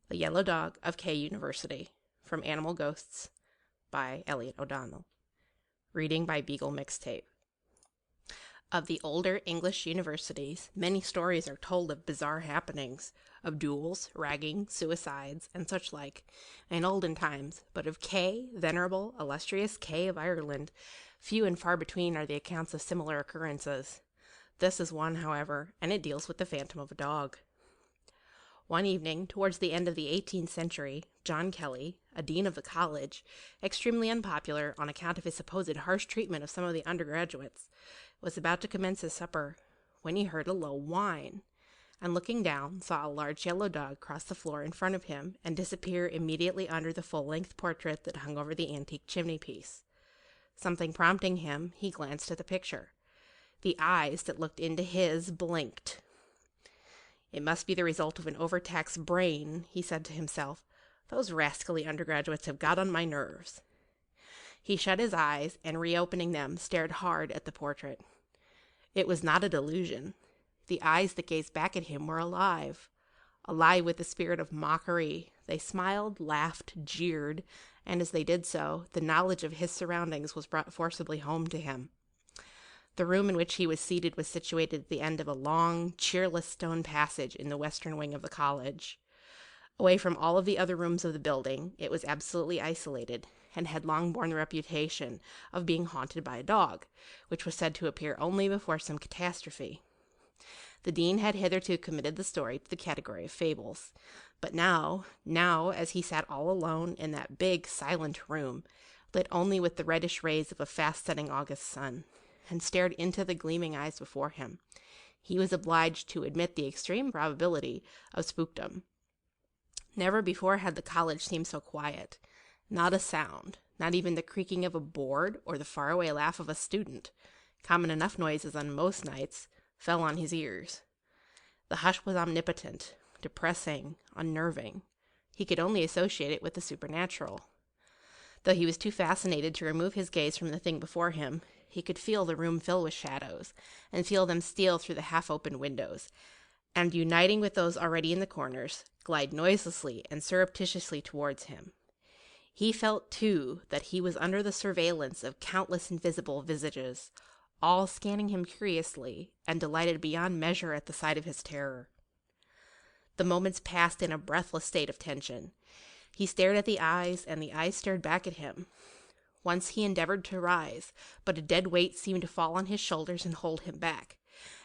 The Yellow Dog of K University, from Animal Ghosts by Elliot O'Donnell. Reading by Beagle Mixtape. Of the older English universities, many stories are told of bizarre happenings, of duels, ragging, suicides, and such like, in olden times, but of K, venerable, illustrious K of Ireland, few and far between are the accounts of similar occurrences. This is one, however, and it deals with the phantom of a dog. One evening, towards the end of the 18th century, John Kelly, a dean of the college, extremely unpopular on account of his supposed harsh treatment of some of the undergraduates, was about to commence his supper, when he heard a low whine, and looking down, saw a large yellow dog cross the floor in front of him and disappear immediately under the full-length portrait that hung over the antique chimney-piece. Something prompting him, he glanced at the picture. The eyes that looked into his blinked. It must be the result of an overtaxed brain, he said to himself. Those rascally undergraduates have got on my nerves. He shut his eyes and, reopening them, stared hard at the portrait. It was not a delusion. The eyes that gazed back at him were alive with the spirit of mockery. They smiled, laughed, jeered, and as they did so, the knowledge of his surroundings was brought forcibly home to him. The room in which he was seated was situated at the end of a long, cheerless stone passage in the western wing of the college. Away from all of the other rooms of the building, it was absolutely isolated, and had long borne the reputation of being haunted by a dog, which was said to appear only before some catastrophe. The dean had hitherto committed the story to the category of fables, but now, as he sat all alone in that big, silent room, lit only with the reddish rays of a fast-setting August sun, and stared into the gleaming eyes before him, he was obliged to admit the extreme probability of spookdom. Never before had the college seemed so quiet. Not a sound, not even the creaking of a board or the faraway laugh of a student, common enough noises on most nights, fell on his ears. The hush was omnipotent, depressing, unnerving. He could only associate it with the supernatural. Though he was too fascinated to remove his gaze from the thing before him, he could feel the room fill with shadows, and feel them steal through the half-open windows, and, uniting with those already in the corners, glide noiselessly and surreptitiously towards him. He felt, too, that he was under the surveillance of countless invisible visages, all scanning him curiously, and delighted beyond measure at the sight of his terror. The moments passed in a breathless state of tension. He stared at the eyes, and the eyes stared back at him. Once he endeavored to rise, but a dead weight seemed to fall on his shoulders and hold him back.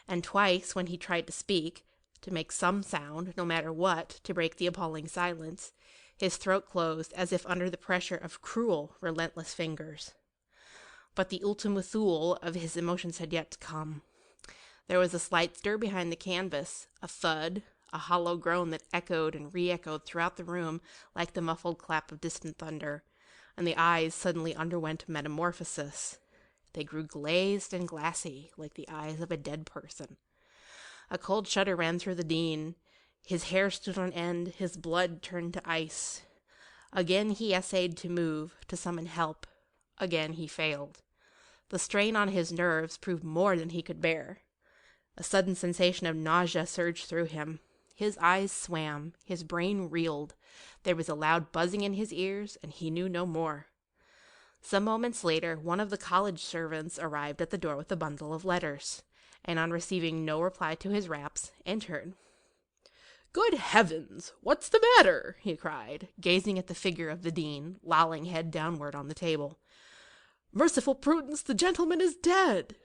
And twice, when he tried to speak, to make some sound, no matter what, to break the appalling silence, his throat closed as if under the pressure of cruel, relentless fingers. But the ultima thule of his emotions had yet to come. There was a slight stir behind the canvas, a thud, a hollow groan that echoed and re-echoed throughout the room like the muffled clap of distant thunder, and the eyes suddenly underwent metamorphosis. They grew glazed and glassy, like the eyes of a dead person. A cold shudder ran through the dean. His hair stood on end, his blood turned to ice. Again he essayed to move, to summon help. Again he failed. The strain on his nerves proved more than he could bear. A sudden sensation of nausea surged through him. His eyes swam, his brain reeled. There was a loud buzzing in his ears, and he knew no more. Some moments later, one of the college servants arrived at the door with a bundle of letters, and on receiving no reply to his raps, entered. "Good heavens! What's the matter?" he cried, gazing at the figure of the dean, lolling head downward on the table. "Merciful prudence, the gentleman is dead!"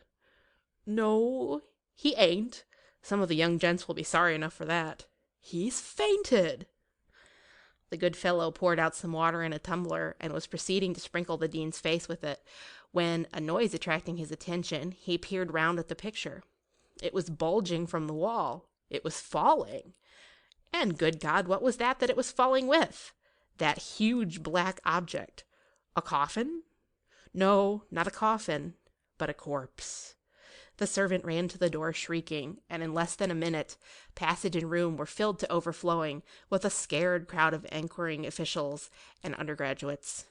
"No, he ain't. Some of the young gents will be sorry enough for that. He's fainted." The good fellow poured out some water in a tumbler and was proceeding to sprinkle the dean's face with it, when, a noise attracting his attention, he peered round at the picture. It was bulging from the wall. It was falling. And, good God, what was that it was falling with? That huge black object. A coffin? No, not a coffin, but a corpse. The servant ran to the door shrieking, and in less than a minute, passage and room were filled to overflowing with a scared crowd of inquiring officials and undergraduates.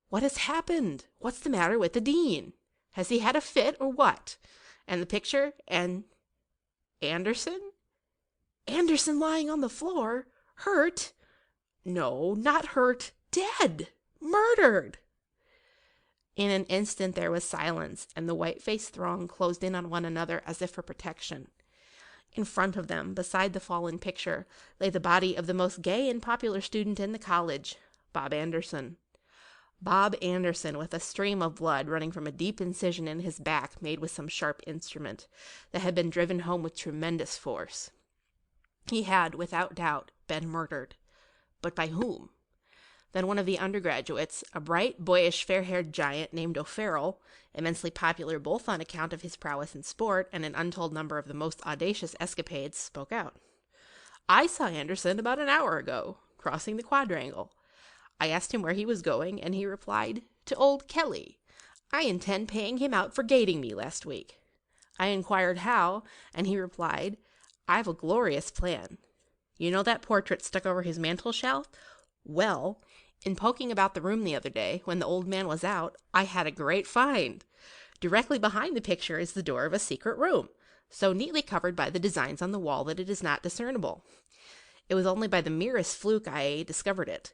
"What has happened? What's the matter with the dean? Has he had a fit or what? And the picture? And Anderson? Anderson lying on the floor? Hurt? No, not hurt. Dead. Murdered. In an instant there was silence, and the white-faced throng closed in on one another as if for protection. In front of them, beside the fallen picture, lay the body of the most gay and popular student in the college, Bob Anderson. Bob Anderson, with a stream of blood running from a deep incision in his back made with some sharp instrument that had been driven home with tremendous force. He had, without doubt, been murdered. But by whom? Then one of the undergraduates, a bright, boyish, fair-haired giant named O'Farrell, immensely popular both on account of his prowess in sport and an untold number of the most audacious escapades, spoke out. "I saw Anderson about an hour ago, crossing the quadrangle. I asked him where he was going, and he replied, 'To old Kelly. I intend paying him out for gating me last week.' I inquired how, and he replied, 'I've a glorious plan. You know that portrait stuck over his mantel shelf? Well, in poking about the room the other day, when the old man was out, I had a great find. Directly behind the picture is the door of a secret room, so neatly covered by the designs on the wall that it is not discernible. It was only by the merest fluke I discovered it.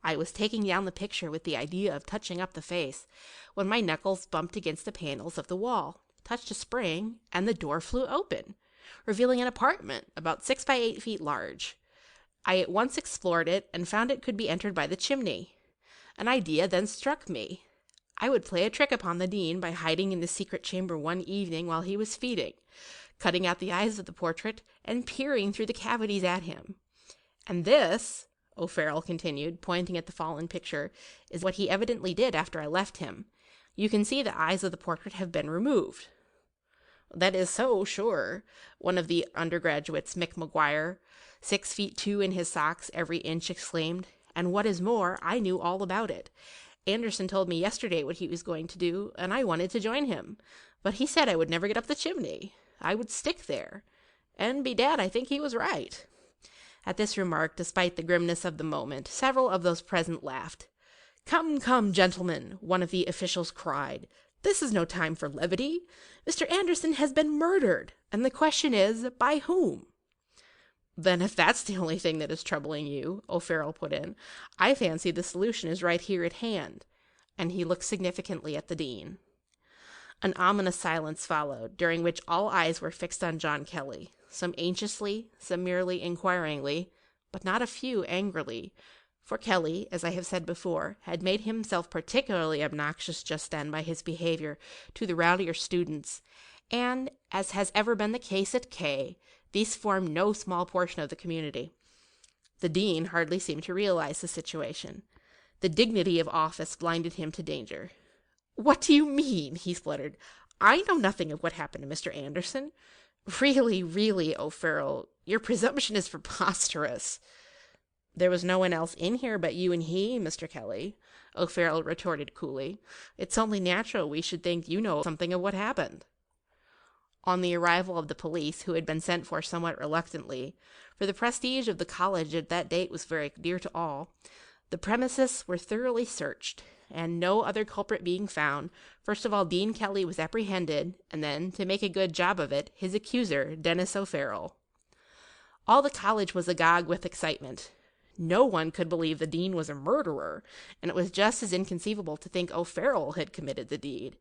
I was taking down the picture with the idea of touching up the face, when my knuckles bumped against the panels of the wall, touched a spring, and the door flew open, revealing an apartment about 6 by 8 feet large. I at once explored it and found it could be entered by the chimney. An idea then struck me. I would play a trick upon the dean by hiding in the secret chamber one evening while he was feeding, cutting out the eyes of the portrait and peering through the cavities at him. And this," O'Farrell continued, pointing at the fallen picture, "is what he evidently did after I left him. You can see the eyes of the portrait have been removed." "That is so, sure," one of the undergraduates, Mick McGuire, 6'2" in his socks, every inch, exclaimed. "And what is more, I knew all about it. Anderson told me yesterday what he was going to do, and I wanted to join him. But he said I would never get up the chimney. I would stick there. And bedad, I think he was right." At this remark, despite the grimness of the moment, several of those present laughed. "Come, come, gentlemen," one of the officials cried. "This is no time for levity. Mr. Anderson has been murdered, and the question is, by whom?" "Then if that's the only thing that is troubling you," O'Farrell put in, "I fancy the solution is right here at hand." And he looked significantly at the dean. An ominous silence followed, during which all eyes were fixed on John Kelly, some anxiously, some merely inquiringly, but not a few angrily, for Kelly, as I have said before, had made himself particularly obnoxious just then by his behavior to the rowdier students, and, as has ever been the case at K, these formed no small portion of the community. The dean hardly seemed to realize the situation. The dignity of office blinded him to danger. "What do you mean?" he spluttered. "I know nothing of what happened to Mr. Anderson. Really, O'Farrell, your presumption is preposterous." "There was no one else in here but you and he, Mr. Kelly," O'Farrell retorted coolly. "It's only natural we should think you know something of what happened." On the arrival of the police, who had been sent for somewhat reluctantly, for the prestige of the college at that date was very dear to all, the premises were thoroughly searched, and no other culprit being found, first of all Dean Kelly was apprehended, and then, to make a good job of it, his accuser, Dennis O'Farrell. All the college was agog with excitement. No one could believe the dean was a murderer, and it was just as inconceivable to think O'Farrell had committed the deed.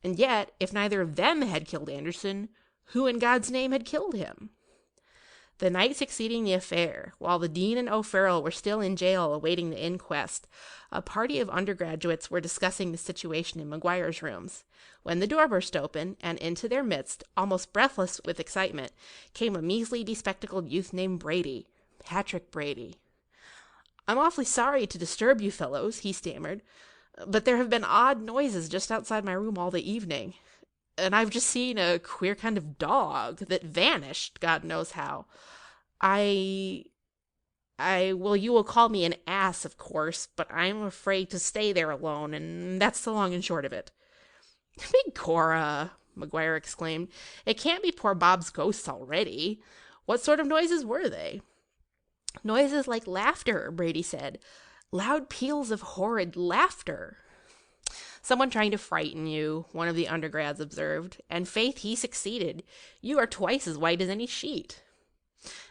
And yet, if neither of them had killed Anderson, who in God's name had killed him? The night succeeding the affair, while the dean and O'Farrell were still in jail awaiting the inquest, a party of undergraduates were discussing the situation in McGuire's rooms, when the door burst open, and into their midst, almost breathless with excitement, came a measly, bespectacled youth named Brady, Patrick Brady. "I'm awfully sorry to disturb you fellows," he stammered, "but there have been odd noises just outside my room all the evening, and I've just seen a queer kind of dog that vanished, God knows how. Well, you will call me an ass, of course, but I'm afraid to stay there alone, and that's the long and short of it." "Begorra," McGuire exclaimed, "it can't be poor Bob's ghosts already. What sort of noises were they?" "Noises like laughter," Brady said. "Loud peals of horrid laughter." "Someone trying to frighten you," one of the undergrads observed, "and faith, he succeeded. You are twice as white as any sheet."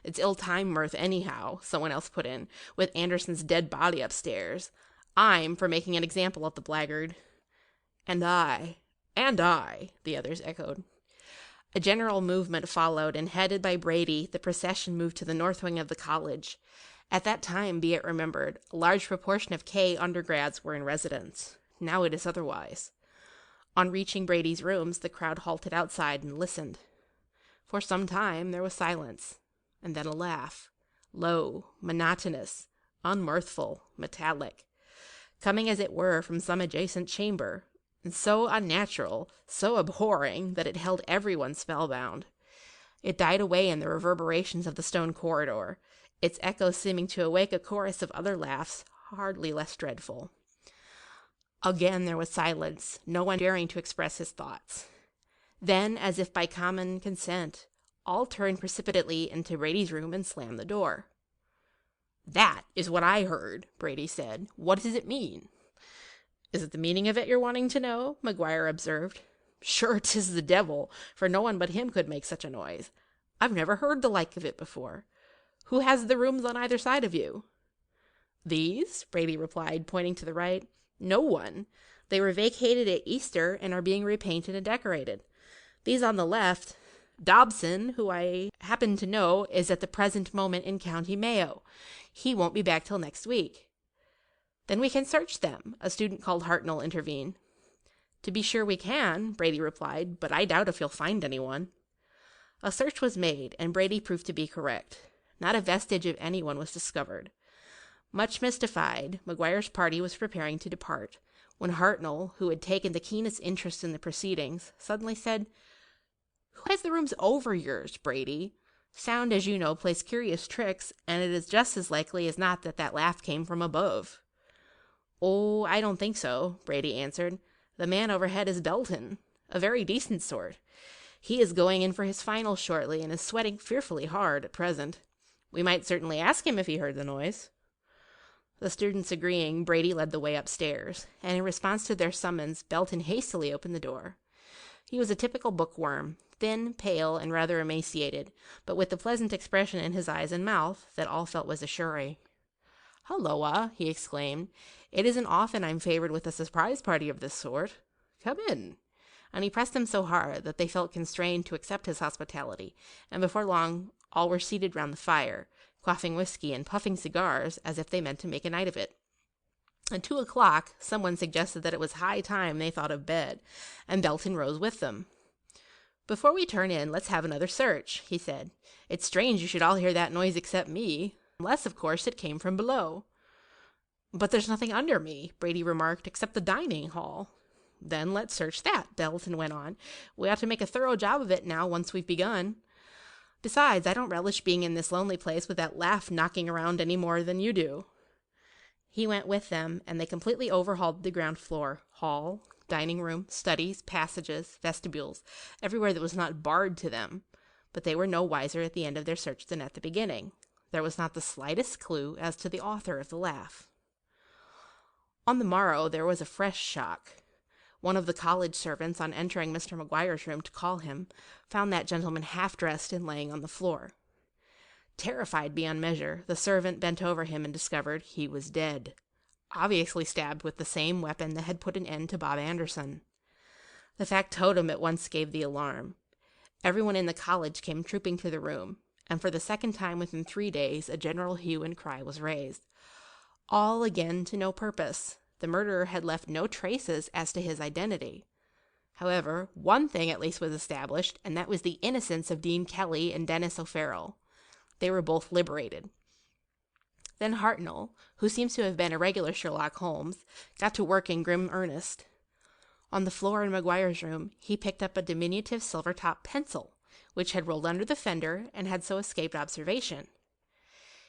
It's ill-timed mirth anyhow, someone else put in, with Anderson's dead body upstairs. I'm for making an example of the blackguard. And I, the others echoed. A general movement followed, and headed by Brady, the procession moved to the north wing of the college. At that time, be it remembered, a large proportion of K undergrads were in residence. Now it is otherwise. On reaching Brady's rooms, the crowd halted outside and listened. For some time there was silence, and then a laugh, low, monotonous, unmirthful, metallic, coming as it were from some adjacent chamber, and so unnatural, so abhorring, that it held everyone spellbound. It died away in the reverberations of the stone corridor, its echo seeming to awake a chorus of other laughs, hardly less dreadful. Again there was silence, no one daring to express his thoughts. Then, as if by common consent, all turned precipitately into Brady's room and slammed the door. "That is what I heard," Brady said. "What does it mean?" "Is it the meaning of it you're wanting to know?" McGuire observed. "Sure, 'tis the devil, for no one but him could make such a noise. I've never heard the like of it before. Who has the rooms on either side of you?" "These?" Brady replied, pointing to the right. "No one. They were vacated at Easter and are being repainted and decorated. These on the left, Dobson, who I happen to know, is at the present moment in County Mayo. He won't be back till next week." "Then we can search them," a student called Hartnell intervened. "To be sure we can," Brady replied, "but I doubt if you'll find anyone." A search was made, and Brady proved to be correct. Not a vestige of anyone was discovered. Much mystified, McGuire's party was preparing to depart, when Hartnell, who had taken the keenest interest in the proceedings, suddenly said, "Who has the rooms over yours, Brady? Sound, as you know, plays curious tricks, and it is just as likely as not that laugh came from above." "Oh, I don't think so," Brady answered. "The man overhead is Belton, a very decent sort. He is going in for his finals shortly, and is sweating fearfully hard at present. We might certainly ask him if he heard the noise." The students agreeing, Brady led the way upstairs, and in response to their summons, Belton hastily opened the door. He was a typical bookworm, thin, pale, and rather emaciated, but with the pleasant expression in his eyes and mouth that all felt was assuring. "Hulloa," he exclaimed. "It isn't often I'm favored with a surprise party of this sort. Come in." And he pressed them so hard that they felt constrained to accept his hospitality, and before long all were seated round the fire, quaffing whiskey and puffing cigars as if they meant to make a night of it. At 2:00, someone suggested that it was high time they thought of bed, and Belton rose with them. "Before we turn in, let's have another search," he said. "It's strange you should all hear that noise except me, unless, of course, it came from below." "But there's nothing under me," Brady remarked, "except the dining hall." "Then let's search that," Belton went on. "We ought to make a thorough job of it now, once we've begun. Besides, I don't relish being in this lonely place with that laugh knocking around any more than you do." He went with them, and they completely overhauled the ground floor, hall, dining room, studies, passages, vestibules, everywhere that was not barred to them. But they were no wiser at the end of their search than at the beginning. There was not the slightest clue as to the author of the laugh. On the morrow there was a fresh shock. One of the college servants, on entering Mr. McGuire's room to call him, found that gentleman half-dressed and laying on the floor. Terrified beyond measure, the servant bent over him and discovered he was dead, obviously stabbed with the same weapon that had put an end to Bob Anderson. The factotum at once gave the alarm. Everyone in the college came trooping to the room, and for the second time within 3 days a general hue and cry was raised. All again to no purpose. The murderer had left no traces as to his identity. However, one thing at least was established, and that was the innocence of Dean Kelly and Dennis O'Farrell. They were both liberated. Then Hartnell, who seems to have been a regular Sherlock Holmes, got to work in grim earnest. On the floor in McGuire's room, he picked up a diminutive silver-top pencil, which had rolled under the fender and had so escaped observation.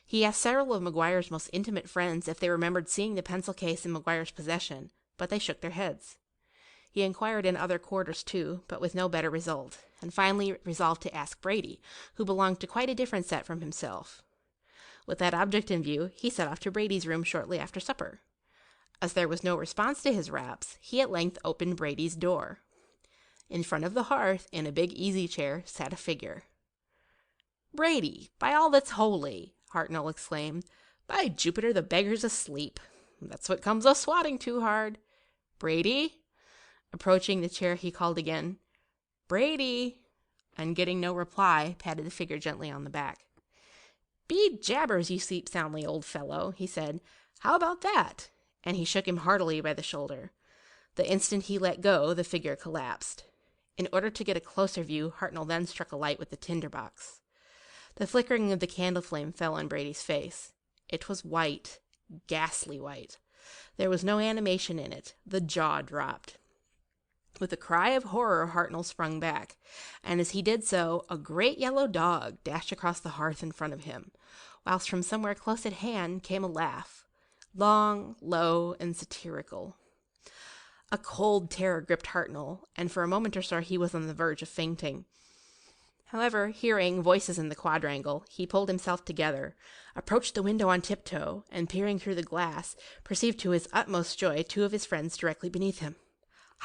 He asked several of McGuire's most intimate friends if they remembered seeing the pencil case in McGuire's possession, but they shook their heads. He inquired in other quarters too, but with no better result, and finally resolved to ask Brady, who belonged to quite a different set from himself. With that object in view, he set off to Brady's room shortly after supper. As there was no response to his raps, he at length opened Brady's door. In front of the hearth, in a big easy-chair, sat a figure. Brady, by all that's holy, Hartnell exclaimed. By Jupiter, the beggar's asleep. That's what comes of swatting too hard. Brady? Approaching the chair, he called again. Brady! And getting no reply, patted the figure gently on the back. Be jabbers, you sleep soundly, old fellow, he said. How about that? And he shook him heartily by the shoulder. The instant he let go, the figure collapsed. In order to get a closer view, Hartnell then struck a light with the tinderbox. The flickering of the candle flame fell on Brady's face. It was white, ghastly white. There was no animation in it. The jaw dropped. With a cry of horror, Hartnell sprung back, and as he did so, a great yellow dog dashed across the hearth in front of him, whilst from somewhere close at hand came a laugh, long, low, and satirical. A cold terror gripped Hartnell, and for a moment or so he was on the verge of fainting. However, hearing voices in the quadrangle, he pulled himself together, approached the window on tiptoe, and peering through the glass, perceived to his utmost joy 2 of his friends directly beneath him.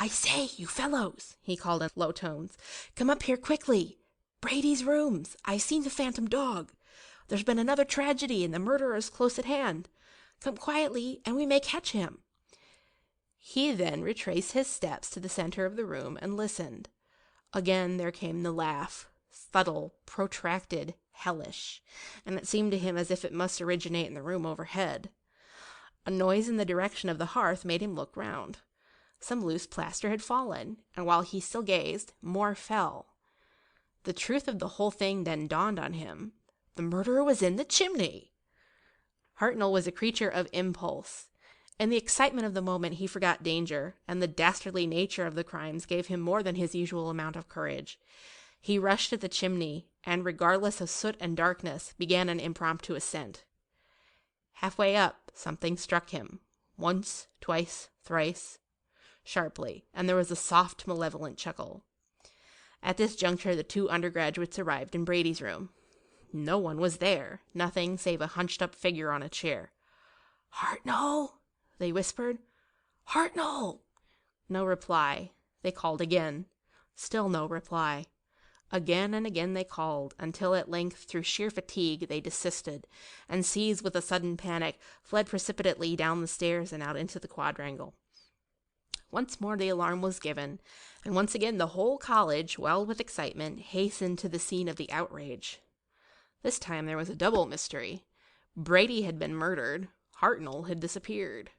I say, you fellows, he called in low tones, come up here quickly. Brady's rooms. I've seen the phantom dog. There's been another tragedy, and the murderer is close at hand. Come quietly, and we may catch him. He then retraced his steps to the center of the room and listened. Again there came the laugh, subtle, protracted, hellish, and it seemed to him as if it must originate in the room overhead. A noise in the direction of the hearth made him look round. Some loose plaster had fallen, and while he still gazed, more fell. The truth of the whole thing then dawned on him. The murderer was in the chimney! Hartnell was a creature of impulse. In the excitement of the moment he forgot danger, and the dastardly nature of the crimes gave him more than his usual amount of courage. He rushed at the chimney, and regardless of soot and darkness, began an impromptu ascent. Halfway up, something struck him. Once, twice, thrice. Sharply, and there was a soft, malevolent chuckle. At this juncture, the 2 undergraduates arrived in Brady's room. No one was there, nothing save a hunched-up figure on a chair. "Hartnell!" they whispered. "Hartnell!" No reply. They called again. Still no reply. Again and again they called, until at length, through sheer fatigue, they desisted, and seized with a sudden panic, fled precipitately down the stairs and out into the quadrangle. Once more the alarm was given, and once again the whole college, wild with excitement, hastened to the scene of the outrage. This time there was a double mystery. Brady had been murdered. Hartnell had disappeared.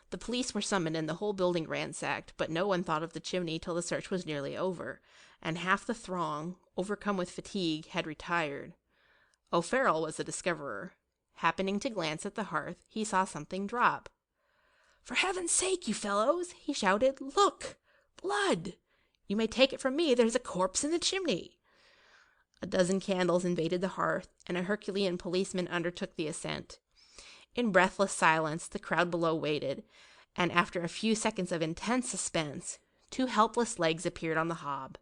The police were summoned and the whole building ransacked, but no one thought of the chimney till the search was nearly over, and half the throng, overcome with fatigue, had retired. O'Farrell was the discoverer. Happening to glance at the hearth, he saw something drop. "For heaven's sake, you fellows," he shouted, "look! Blood! You may take it from me, there's a corpse in the chimney." A dozen candles invaded the hearth, and a Herculean policeman undertook the ascent. In breathless silence, the crowd below waited, and after a few seconds of intense suspense, 2 helpless legs appeared on the hob.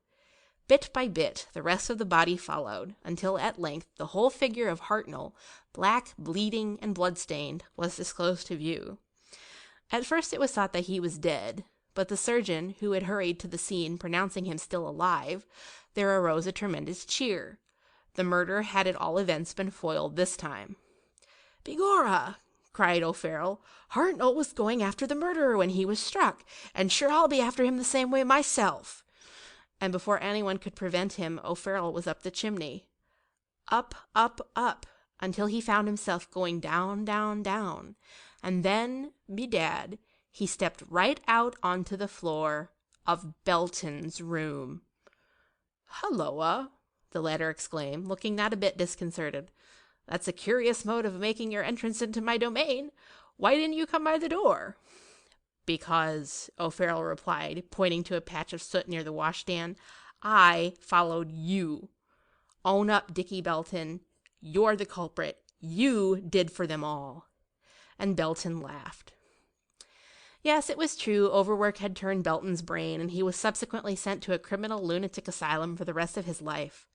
Bit by bit, the rest of the body followed, until at length the whole figure of Hartnell, black, bleeding, and blood-stained, was disclosed to view. At first it was thought that he was dead, but the surgeon, who had hurried to the scene, pronouncing him still alive, there arose a tremendous cheer. The murder had at all events been foiled this time. "Begorra!" cried O'Farrell. "Hartnell was going after the murderer when he was struck, and sure I'll be after him the same way myself." And before anyone could prevent him, O'Farrell was up the chimney. Up, until he found himself going down, down, down. And then, bedad, he stepped right out onto the floor of Belton's room. "Hulloa!" the latter exclaimed, looking not a bit disconcerted. "That's a curious mode of making your entrance into my domain. Why didn't you come by the door?" "Because," O'Farrell replied, pointing to a patch of soot near the washstand, "I followed you. Own up, Dickie Belton. You're the culprit. You did for them all." And Belton laughed. Yes, it was true, overwork had turned Belton's brain, and he was subsequently sent to a criminal lunatic asylum for the rest of his life.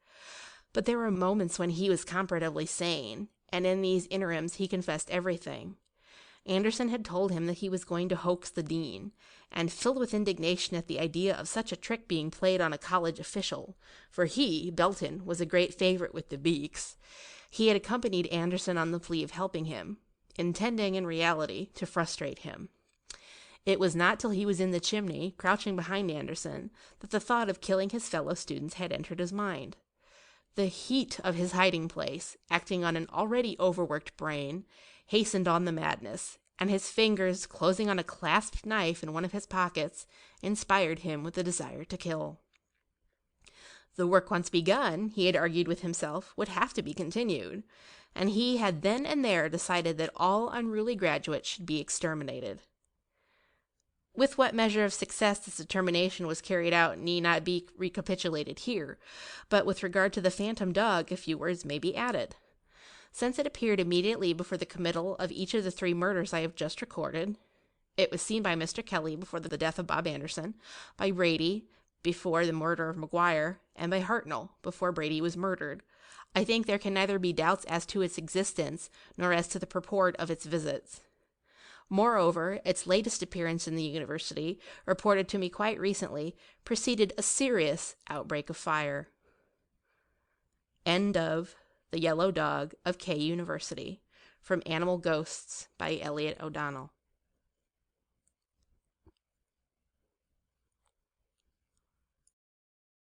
But there were moments when he was comparatively sane, and in these interims he confessed everything. Anderson had told him that he was going to hoax the dean, and filled with indignation at the idea of such a trick being played on a college official, for he, Belton, was a great favorite with the Beaks, he had accompanied Anderson on the plea of helping him, intending in reality to frustrate him. It was not till he was in the chimney, crouching behind Anderson, that the thought of killing his fellow students had entered his mind. The heat of his hiding place, acting on an already overworked brain, hastened on the madness, and his fingers, closing on a clasped knife in one of his pockets, inspired him with the desire to kill. The work once begun, he had argued with himself, would have to be continued, and he had then and there decided that all unruly graduates should be exterminated. With what measure of success this determination was carried out need not be recapitulated here, but with regard to the phantom dog a few words may be added. Since it appeared immediately before the committal of each of the 3 murders I have just recorded, it was seen by Mr. Kelly before the death of Bob Anderson, by Brady before the murder of McGuire, and by Hartnell before Brady was murdered, I think there can neither be doubts as to its existence nor as to the purport of its visits. Moreover, its latest appearance in the university, reported to me quite recently, preceded a serious outbreak of fire. End of The Yellow Dog of K University, from Animal Ghosts by Elliot O'Donnell.